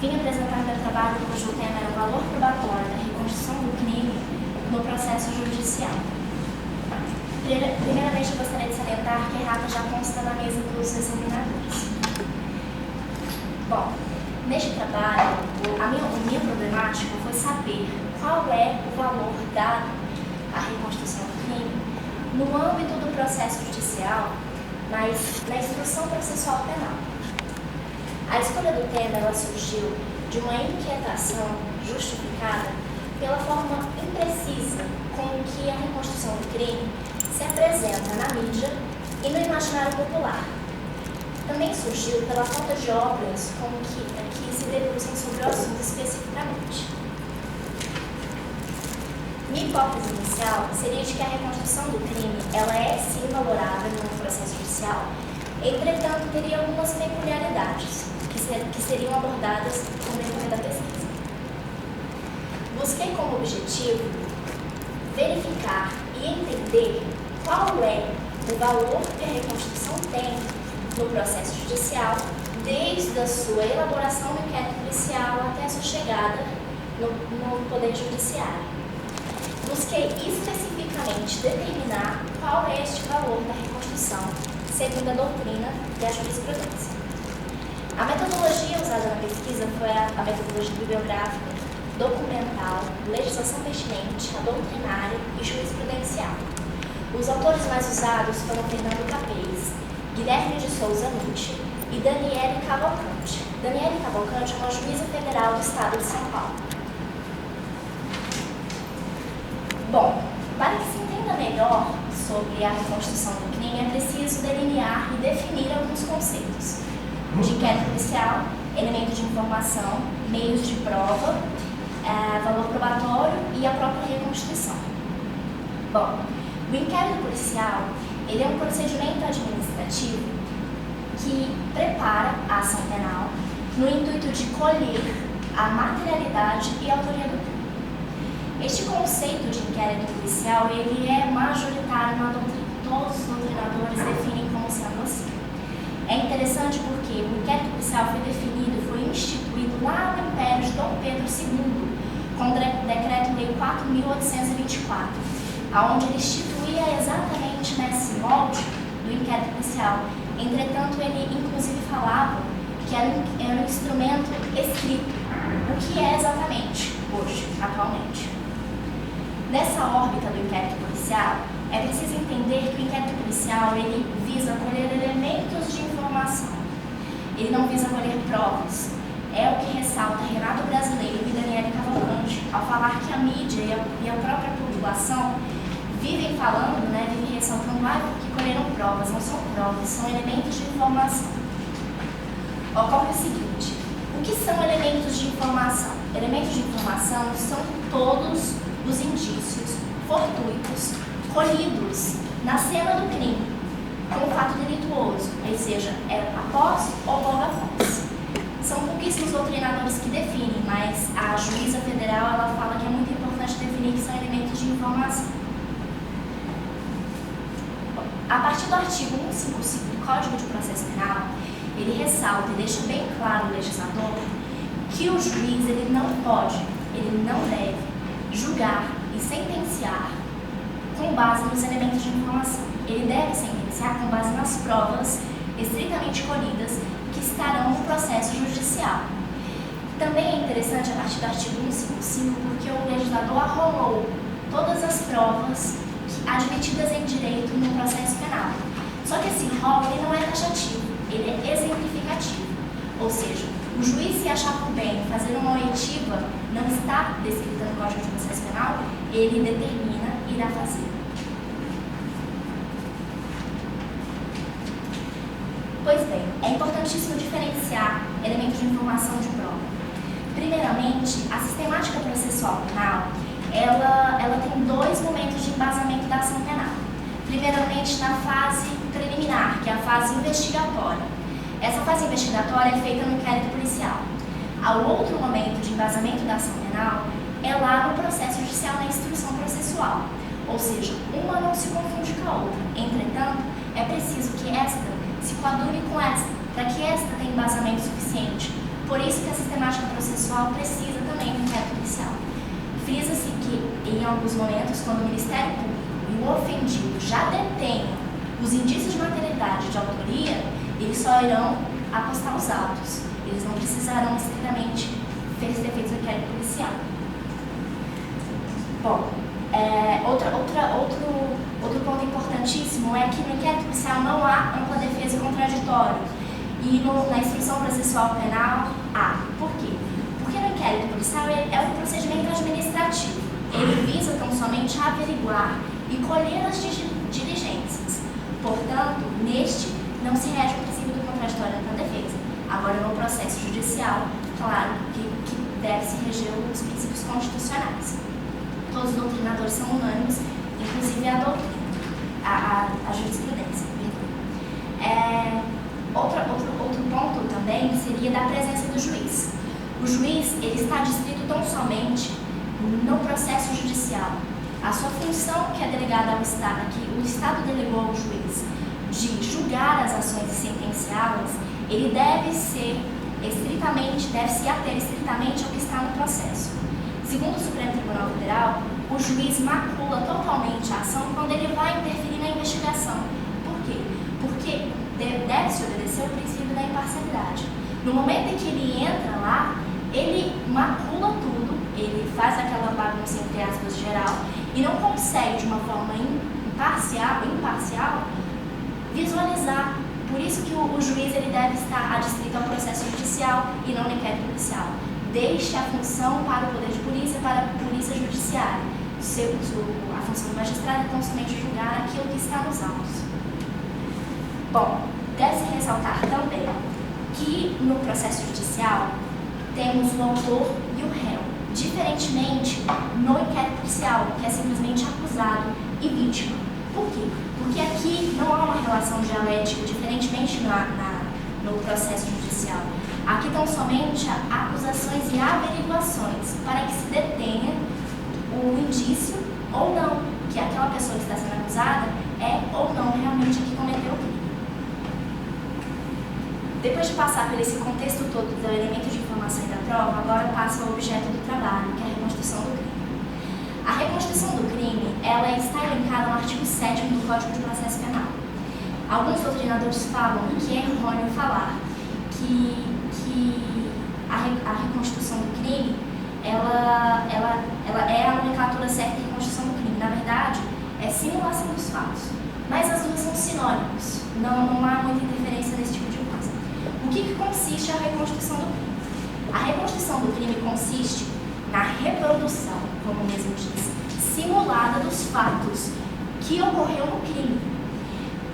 vim apresentar meu trabalho cujo tema era o valor probatório da reconstrução do crime no processo judicial. Primeiramente, eu gostaria de salientar que a errata já consta na mesa dos examinadores. Bom, neste trabalho, a minha problemática foi saber qual é o valor dado à reconstrução do crime no âmbito do processo judicial, mas na instrução processual penal. A escolha do tema ela surgiu de uma inquietação justificada pela forma imprecisa com que a reconstrução do crime se apresenta na mídia e no imaginário popular. Também surgiu pela falta de obras com que se debruçem sobre o assunto especificamente. Minha hipótese inicial seria de que a reconstrução do crime ela é sim valorável no processo judicial, entretanto teria algumas peculiaridades que seriam abordadas no decorrer da pesquisa. Busquei como objetivo verificar e entender qual é o valor que a reconstrução tem no processo judicial, desde a sua elaboração no inquérito policial até a sua chegada no Poder Judiciário. Busquei especificamente determinar qual é este valor da reconstrução, segundo a doutrina e a jurisprudência. A metodologia usada na pesquisa foi a metodologia bibliográfica, documental, legislação pertinente, a doutrinária e jurisprudencial. Os autores mais usados foram Fernando Capês, Guilherme de Souza Nucci e Daniele Cavalcante. Daniele Cavalcante é uma juíza federal do estado de São Paulo. Bom, para que se entenda melhor sobre a reconstrução do crime, é preciso delinear e definir alguns conceitos de inquérito policial, elemento de informação, meios de prova, valor probatório e a própria reconstituição. Bom, o inquérito policial ele é um procedimento administrativo que prepara a ação penal no intuito de colher a materialidade e a autoria do crime. Este conceito de inquérito policial ele é majoritário na doutrina. Todos os doutrinadores definem como sendo assim. É interessante porque o inquérito policial foi definido, foi instituído lá no Império de Dom Pedro II, com o Decreto-Lei 4.824, onde ele instituía exatamente nesse molde do inquérito policial. Entretanto, ele inclusive falava que era um instrumento escrito, o que é exatamente hoje, atualmente. Nessa órbita do inquérito policial, é preciso entender que o inquérito policial ele visa colher elementos de informação. Ele não visa colher provas. É o que ressalta Renato Brasileiro e Daniele Cavalcante ao falar que a mídia e a própria população vivem falando, vivem ressaltando que colheram provas. Não são provas, são elementos de informação. Ocorre o seguinte: o que são elementos de informação? Elementos de informação são todos os indícios fortuitos colhidos na cena do crime com o fato delituoso, ou seja, após ou logo após. São pouquíssimos doutrinadores que definem, mas a juíza federal ela fala que é muito importante definir que são elementos de informação. A partir do artigo 155 do Código de Processo Penal, ele ressalta e deixa bem claro o legislador que o juiz ele não pode, ele não deve julgar e sentenciar com base nos elementos de informação. Ele deve sentenciar com base nas provas estritamente colhidas que estarão no processo judicial. Também é interessante a partir do artigo 155 porque o legislador arrolou todas as provas admitidas em direito no processo penal. Só que esse rol ele não é taxativo, ele é exemplificativo. Ou seja, o juiz se achar por bem fazer uma oitiva não está descrita no Código de Processo Penal, ele determina e irá fazer. Pois bem, é importantíssimo diferenciar elementos de informação de prova. Primeiramente, a sistemática processual penal, ela tem dois momentos de embasamento da ação penal. Primeiramente, na fase preliminar, que é a fase investigatória. Essa fase investigatória é feita no inquérito policial. O outro momento de embasamento da ação penal é lá no processo judicial, na instrução processual. Ou seja, uma não se confunde com a outra. Entretanto, é preciso que esta se coadune com esta, para que esta tenha embasamento suficiente. Por isso, isso que a sistemática processual precisa também do inquérito policial. Frisa-se que, em alguns momentos, quando o Ministério Público e o ofendido já detenham os indícios de materialidade de autoria, eles só irão apostar os autos. Eles não precisarão estritamente ter feito o inquérito policial. Bom, outro ponto importantíssimo é que no inquérito policial não há ampla defesa e contraditório. E na instrução processual penal, há. Por quê? Porque no inquérito policial é um procedimento administrativo. Ele visa tão somente averiguar e colher as diligências. Portanto, neste, não se rege o princípio do contraditório na defesa. Agora, no processo judicial, claro que deve se reger os princípios constitucionais. Todos os doutrinadores são unânimes, inclusive a doutrina, a jurisprudência. Outro ponto também seria da presença do juiz. O juiz ele está distrito tão somente no processo judicial. A sua função, que é delegada ao Estado, que o Estado delegou ao juiz, de julgar as ações e sentenciá-las, ele deve se ater estritamente ao que está no processo. Segundo o Supremo Tribunal Federal, o juiz macula totalmente a ação quando ele vai interferir na investigação. Por quê? Porque deve-se obedecer o princípio da imparcialidade. No momento em que ele entra lá, ele macula tudo, ele faz aquela bagunça entre aspas geral e não consegue, de uma forma imparcial, visualizar. Por isso que o juiz ele deve estar adstrito ao processo judicial e não no inquérito policial. Deixe a função para o poder de polícia, para a polícia judiciária. A função do magistrado é tão somente julgar aquilo que está nos autos. Bom, deve-se ressaltar também que no processo judicial temos o autor e o réu, diferentemente no inquérito policial, que é simplesmente acusado e vítima. Por quê? Porque aqui não há uma relação dialética, diferentemente no processo judicial. Aqui estão somente acusações e averiguações para que se detenha o indício ou não, que aquela pessoa que está sendo acusada é ou não realmente a que cometeu o crime. Depois de passar por esse contexto todo do elemento de informação e da prova, agora passa ao objeto do trabalho, que é a reconstrução do crime. A reconstrução do crime, ela está elencada no artigo 7º do Código de Processo Penal. Alguns doutrinadores falam que é errôneo falar que a reconstrução do crime, ela é a nomenclatura certa de reconstrução do crime. Na verdade, é simulação dos fatos. Mas as duas são sinônimos. Não há muita interferência nesse tipo de coisa. O que consiste a reconstrução do crime? A reconstrução do crime consiste na reprodução, como o mesmo diz, simulada dos fatos que ocorreu no crime.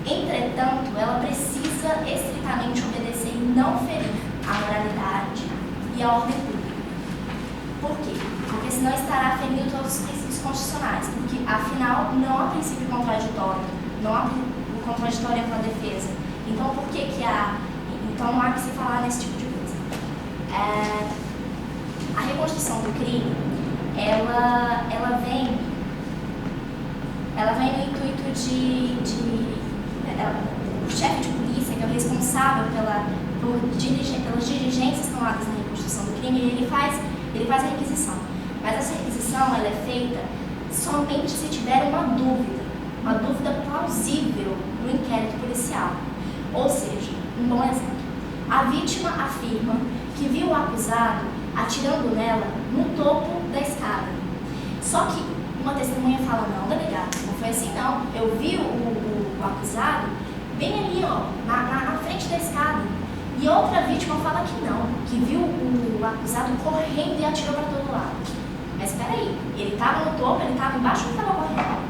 Entretanto, ela precisa estritamente obedecer e não ferir a moralidade e a ordem pública. Por quê? Porque senão estará ferindo todos os princípios constitucionais, porque afinal não há princípio contraditório, não há o contraditório com a defesa. Então por que há? Então não há que se falar nesse tipo de coisa. A reconstrução do crime, ela vem no intuito o chefe de polícia, que é o responsável pelas diligências tomadas na reconstrução do crime, ele faz a requisição. Mas essa requisição ela é feita somente se tiver uma dúvida plausível no inquérito policial. Ou seja, um bom exemplo. A vítima afirma que viu o acusado atirando nela no topo da escada. Só que uma testemunha fala, não, delegado, não foi assim não. Eu vi o acusado bem ali, ó, na frente da escada. E outra vítima fala que não, que viu o acusado correndo e atirou para todo lado. Mas espera aí, ele estava no topo, ele estava embaixo ou estava correndo?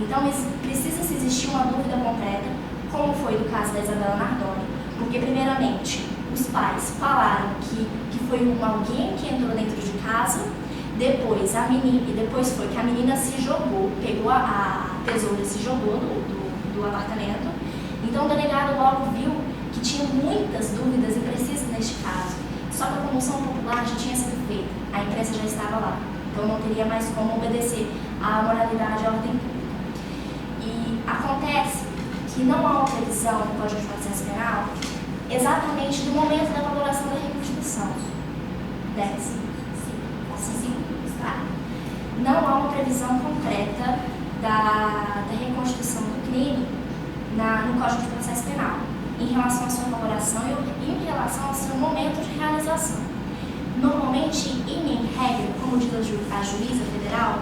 Então precisa existir uma dúvida completa, como foi no caso da Isabela Nardoni, porque primeiramente os pais falaram que foi alguém que entrou dentro de casa, depois foi que a menina se jogou, pegou a tesoura e se jogou do apartamento. Então o delegado logo viu que tinha muitas dúvidas imprecisas neste caso. Só que a comoção popular já tinha sido feita, a imprensa já estava lá, então não teria mais como obedecer à moralidade e à ordem pública. E acontece que não há uma previsão no Código de Processo Penal exatamente do momento da elaboração da reconstrução. 10? Sim. Tá. Não há uma previsão concreta da reconstituição do crime no Código de Processo Penal, em relação à sua elaboração e em relação ao seu momento de realização. Normalmente, em regra, como diz a juíza federal,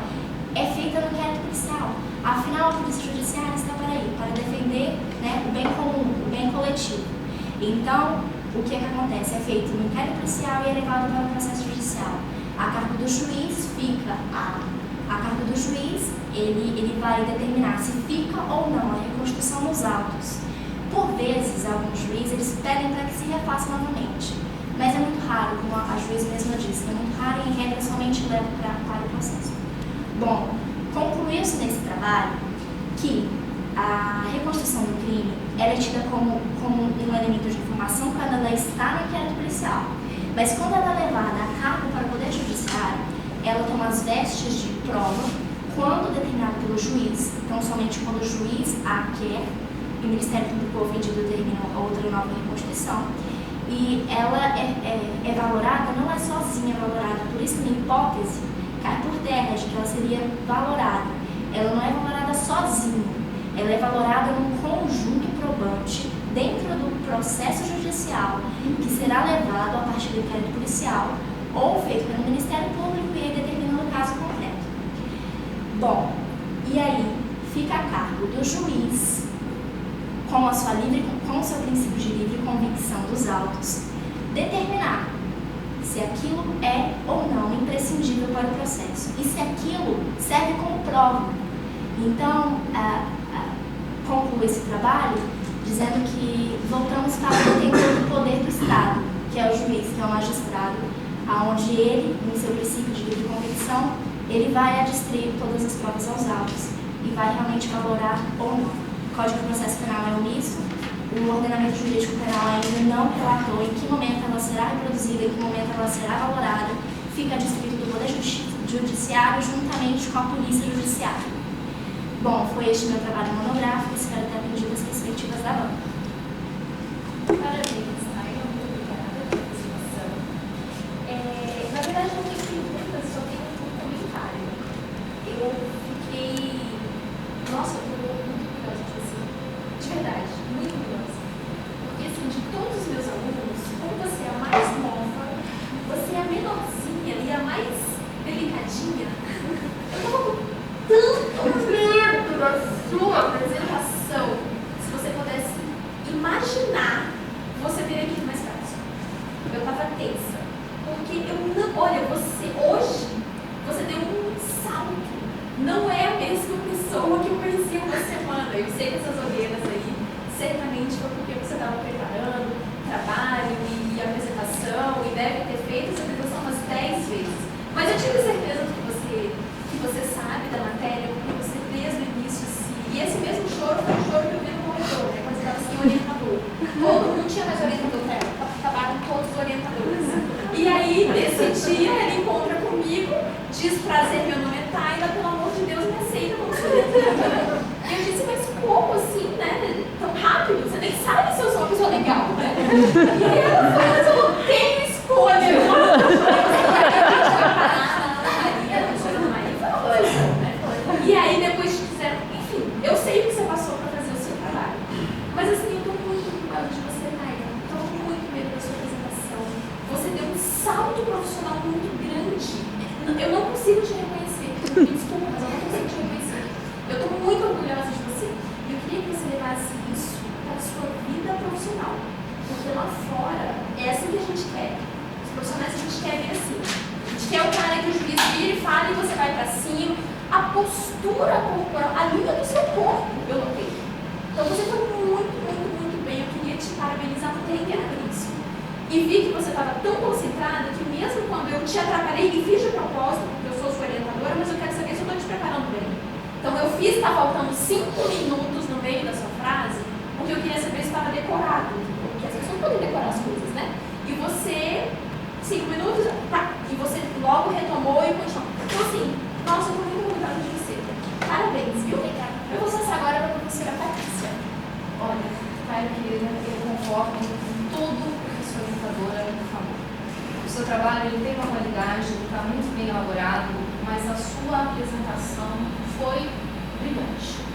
é feita no inquérito policial. Afinal, a polícia judiciária está para defender, né, o bem comum, o bem coletivo. Então, o que acontece? É feito no inquérito policial e é levado para o processo judicial. A cargo do juiz fica a cargo do juiz, ele vai determinar se fica ou não a reconstituição nos autos. Por vezes, alguns juízes eles pedem para que se refaça novamente, mas é muito raro, como a juíza mesma disse, é muito raro e em regra somente leva para o processo. Bom, concluiu-se nesse trabalho que a reconstrução do crime ela é tida como um elemento de informação quando ela está no inquérito policial, mas quando ela é levada a cargo para o Poder Judiciário, ela toma as vestes de prova quando determinado pelo juiz, então somente quando o juiz a quer, e o Ministério Público ofendido determina outra nova reconstituição, e ela é valorada, não é sozinha valorada, por isso que na hipótese cai por terra de que ela seria valorada. Ela não é valorada sozinha, ela é valorada num conjunto probante dentro do processo judicial que será levado a partir do inquérito policial ou feito pelo Ministério Público e aí determinando o caso concreto. Bom, e aí fica a cargo do juiz, com o seu princípio de livre convicção dos autos, determinar se aquilo é ou não imprescindível para o processo e se aquilo serve como prova. Então, concluo esse trabalho dizendo que voltamos para o detentor do poder do Estado, que é o juiz, que é o magistrado, onde ele, no seu princípio de livre convicção, ele vai adstrir todas as provas aos autos e vai realmente valorar ou não. O Código de Processo Penal é omisso, o ordenamento jurídico penal ainda não relatou em que momento ela será reproduzida, em que momento ela será valorada, fica adstrito do Poder Judiciário juntamente com a Polícia Judiciária. Bom, foi este meu trabalho monográfico, espero ter atendido as perspectivas da banca. Parabéns, Taina, muito obrigada pela participação. Na verdade, não tenho perguntas, só tenho um comentário. Eu fiquei, nossa, eu estou muito curiosa, de verdade, muito curiosa. Porque, assim, de todos os meus alunos, como você é a mais nova, você é a menorzinha e a mais delicadinha, eu estava com tanto medo da sua apresentação. Se você pudesse imaginar, você teria que ir mais fácil. Eu estava tensa. Porque eu não. Olha, você hoje, você deu um salto. Não é a mesma pessoa que eu conheci uma semana. Eu sei que essas olheiras aí, certamente foi porque você estava preparando trabalho e apresentação e deve ter feito essa apresentação umas 10 vezes. Mas eu tive certeza que você sabe da matéria, porque você desde o início, e esse mesmo choro foi um choro que eu vi no corredor, né, quando você estava sem orientador. Todo mundo tinha mais orientador para ela, acabaram todos os orientadores. E aí, nesse dia, ele encontra comigo, diz: prazer, meu nome é Taina, pelo amor de Deus, me aceita como sua orientadora. E eu disse: mas como assim, né? Tão rápido? Você nem sabe se eu sou uma pessoa legal, né? E aí ela falou: mas eu não tenho escolha. E aí depois fizeram, enfim, eu sei o que você passou para fazer o seu trabalho. Mas assim, eu estou muito orgulhosa de você, Taina. Estou com muito medo da sua apresentação. Você deu um salto profissional muito grande. Eu não consigo te reconhecer. Me desculpa, mas eu não consigo te reconhecer. Eu estou muito orgulhosa de você. E eu queria que você levasse isso para a sua vida profissional. Porque lá fora, é assim que a gente quer. Os profissionais a gente quer ver assim. A gente quer o cara que o juiz vira e fala e você vai para cima. A postura corporal, a língua do seu corpo, eu notei. Então você foi muito, muito, muito bem. Eu queria te parabenizar por ter entendido isso. E vi que você estava tão concentrada que mesmo quando eu te atrapalhei e fiz de propósito, porque eu sou sua orientadora, mas eu quero saber se eu estou te preparando bem. Então eu fiz, está faltando 5 minutos no meio da sua frase, porque eu queria saber se estava decorado. Porque as pessoas podem decorar as coisas, né? E você, 5 minutos, tá. E você logo retomou e continuou. Então assim, nossa, eu estou muito orgulhosa de você. Parabéns, viu? Eu vou passar agora para a professora Patrícia. Olha, Taina, eu concordo com tudo que a sua orientadora me falou. A professora trabalho ele tem uma qualidade, ele está muito bem elaborado, mas a sua apresentação foi brilhante.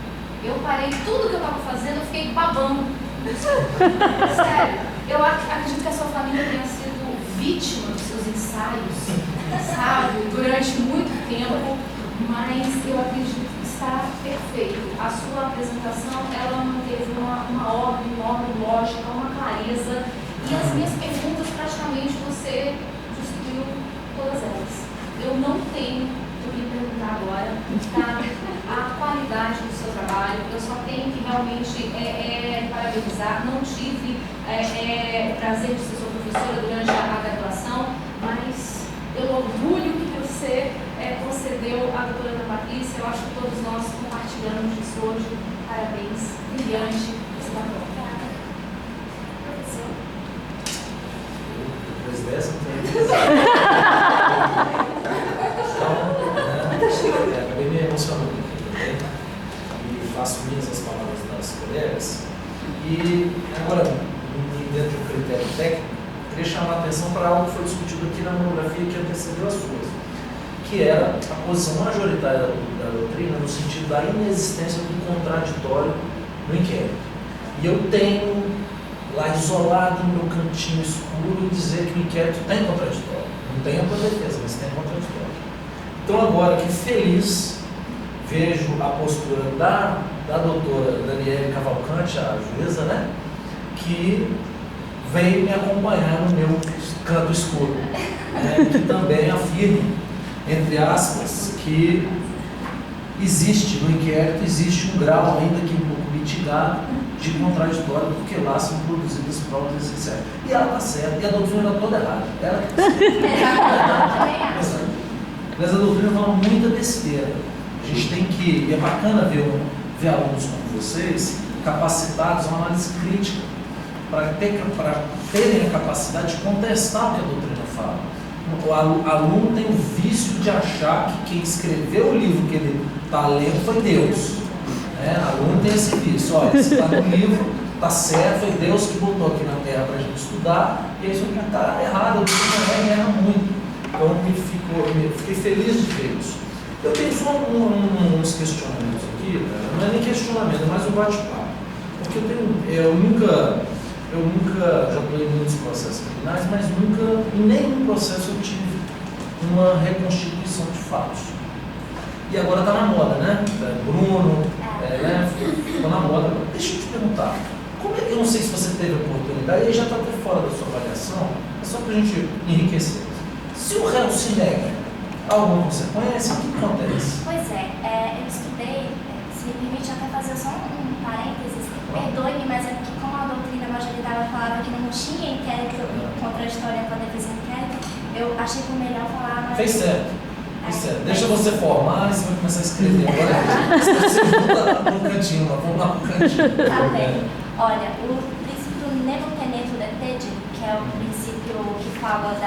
Eu parei tudo que eu estava fazendo, eu fiquei babando. Sério, eu acredito que a sua família tenha sido vítima dos seus ensaios, sabe, durante muito tempo, mas eu acredito que está perfeito. A sua apresentação, ela manteve uma ordem lógica, uma clareza, e as minhas perguntas praticamente você destruiu todas elas. Eu não tenho o que perguntar agora, tá? A qualidade do seu trabalho, eu só tenho que realmente parabenizar. Não tive prazer de ser sua professora durante a graduação, mas pelo orgulho que você concedeu à doutora Ana Patrícia, eu acho que todos nós compartilhamos disso hoje. Parabéns, brilhante, você está pronta. Professor. Depois dessa, então, acabei me emocionando aqui também, e faço minhas as palavras das colegas. E agora, dentro de um critério técnico, queria chamar a atenção para algo que foi discutido aqui na monografia que antecedeu as suas, que era a posição majoritária da doutrina no sentido da inexistência do contraditório no inquérito. E eu tenho lá isolado no meu cantinho escuro dizer que o inquérito tem contraditório. Não tem ampla defesa, mas tem contraditório. Então agora que feliz vejo a postura da doutora Daniele Cavalcante, a juíza, né, que veio me acompanhar no meu canto escuro, né, que também afirma, entre aspas, que existe no inquérito, existe um grau ainda que um pouco mitigado de contraditório, porque lá são produzidas provas essenciais. E ela está certa, e a doutrina está toda errada. Ela mas a doutrina fala muita besteira. A gente tem que, e é bacana ver alunos como vocês, capacitados a uma análise crítica, para terem a capacidade de contestar o que a doutrina fala. O aluno tem o vício de achar que quem escreveu o livro que ele está lendo foi Deus. O aluno tem esse vício. Olha, se está no livro, está certo, foi Deus que botou aqui na Terra para a gente estudar, e isso aqui está errado, a doutrina erra muito. Então, fiquei feliz de ver isso. Eu tenho só uns questionamentos aqui, não é nem questionamento, é mais um bate-papo. Porque eu nunca já estou em muitos processos criminais, mas nunca, em nenhum processo eu tive uma reconstituição de fatos. E agora está na moda, né? Bruno, ficou na moda. Deixa eu te perguntar, eu não sei se você teve a oportunidade, aí já está até fora da sua avaliação, é só para a gente enriquecer. Se o réu se nega a alguma consequência, o que acontece? Pois eu estudei, se me permite até fazer só um parênteses, perdoe-me, mas é porque como a doutrina majoritária falava que não tinha inquérito contraditório para defesa do inquérito, eu achei por melhor falar mais... Fez certo. Deixa você formar e você vai começar a escrever. Agora você volta no cantinho, vamos lá pro cantinho. Tá bem. Olha, o princípio Nemo Teneto Detede, que é o princípio que fala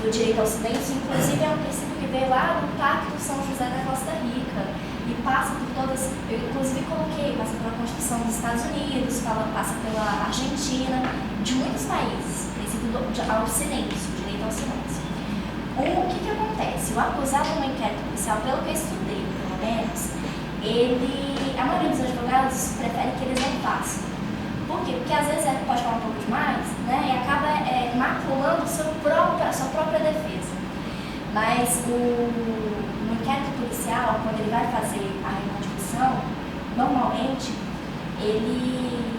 do direito ao silêncio, inclusive é um princípio que veio lá do Pacto São José da Costa Rica e passa por todas, eu inclusive passa pela Constituição dos Estados Unidos, passa pela Argentina, de muitos países, princípio ao silêncio, direito ao silêncio. O que acontece? O acusado no inquérito policial, pelo que eu estudei, pelo menos, a maioria dos advogados prefere que eles não façam. Por quê? Porque às vezes pode falar um pouco demais, né, e acaba maculando a sua própria defesa. Mas no inquérito policial, quando ele vai fazer a reconstituição, normalmente ele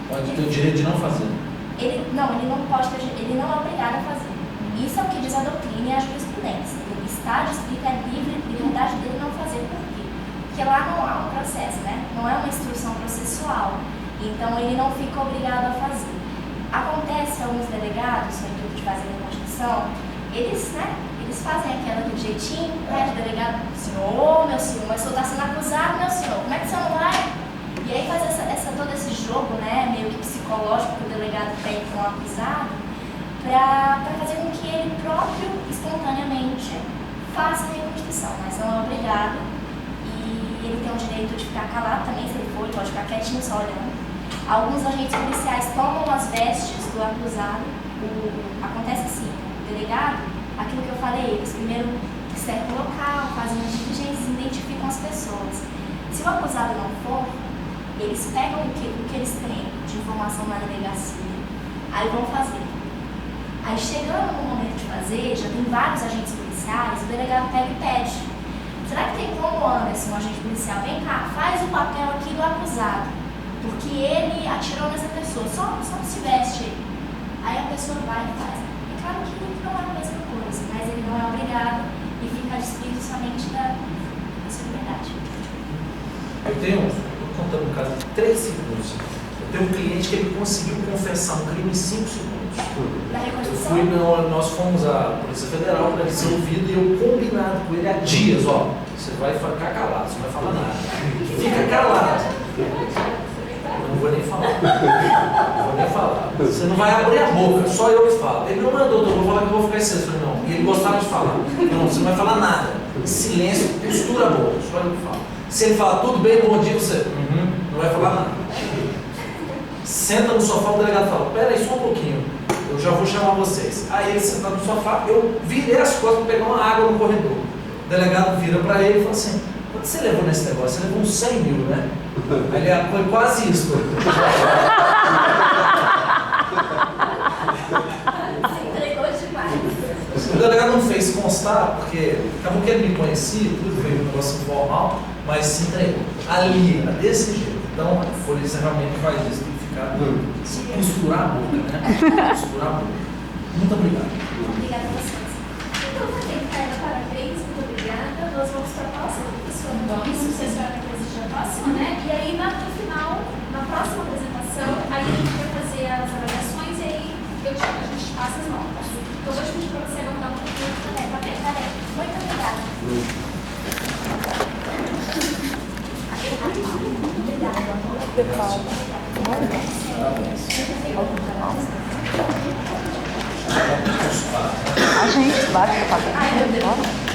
pode ter o direito de não fazer. Ele não pode ter, ele não é obrigado a fazer. Isso é o que diz a doutrina e a jurisprudência. Ele está descrito, é livre, liberdade dele não fazer. Por quê? Porque lá não há um processo, né? Não é uma instrução processual. Então ele não fica obrigado a fazer. Acontece que alguns delegados, no intuito de fazer a reconstituição, eles fazem aquele jeitinho, né, de delegado, senhor, meu senhor, mas o senhor está sendo acusado, meu senhor, como é que o senhor não vai? E aí faz todo esse jogo, né, meio que psicológico que o delegado tem com o acusado, para fazer com que ele próprio, espontaneamente, faça a reconstituição, mas não é obrigado. E ele tem o direito de ficar calado também, se ele for, ele pode ficar quietinho só olhando. Alguns agentes policiais tomam as vestes do acusado Acontece assim, o delegado, aquilo que eu falei, eles primeiro cercam o local, fazem as diligências, identificam as pessoas. Se o acusado não for, eles pegam o que eles têm de informação na delegacia, aí vão fazer. Aí chegando no momento de fazer, já tem vários agentes policiais, o delegado pega e pede: será que tem como, Anderson, um agente policial, vem cá, faz o papel aqui do acusado, porque ele atirou nessa pessoa, só se veste aí. Aí a pessoa vai e faz. É claro que não é a mesma coisa, mas ele não é obrigado e fica descrito somente da sua liberdade. Estou contando um caso de 3 segundos. Eu tenho um cliente que ele conseguiu confessar um crime em 5 segundos. Na reconstrução? Nós fomos à Polícia Federal para ele ser ouvido e eu combinado com ele há dias, você vai ficar calado, você não vai falar nada. Fica calado. Eu não vou nem falar. Você não vai abrir a boca, só eu que falo. Ele não mandou, eu vou falar que eu vou ficar em silêncio. Não. E ele gostava de falar. Não, você não vai falar nada. Silêncio, postura a boca, só eu que falo. Se ele falar tudo bem, bom dia, você não vai falar nada. Senta no sofá, o delegado fala: pera aí só um pouquinho, eu já vou chamar vocês. Aí ele senta no sofá, eu virei as costas para pegar uma água no corredor. O delegado vira para ele e fala assim: quanto você levou nesse negócio? Você levou uns 100 mil, né? Aí ele foi quase isso. Você entregou demais. O delegado não fez constar, porque acabou que ele me conhecia, tudo veio um negócio informal, mas se entregou. Ali, desse jeito. Então, a polícia realmente faz isso, tem que ficar costurar a boca, né? Costurar a boca. Muito obrigado. Obrigada a vocês. Então, tá bem, Carla, parabéns, muito obrigada. Nós vamos para a próxima pessoa. Isso, vocês vão assistir a próxima, né? E aí, no final, na próxima apresentação, aí a gente vai fazer as avaliações e aí a gente passa as notas. Então, eu vou te pedir para você anotar um pouquinho. Tá bem. Muito obrigada. A gente vai fazer. Ai, meu Deus.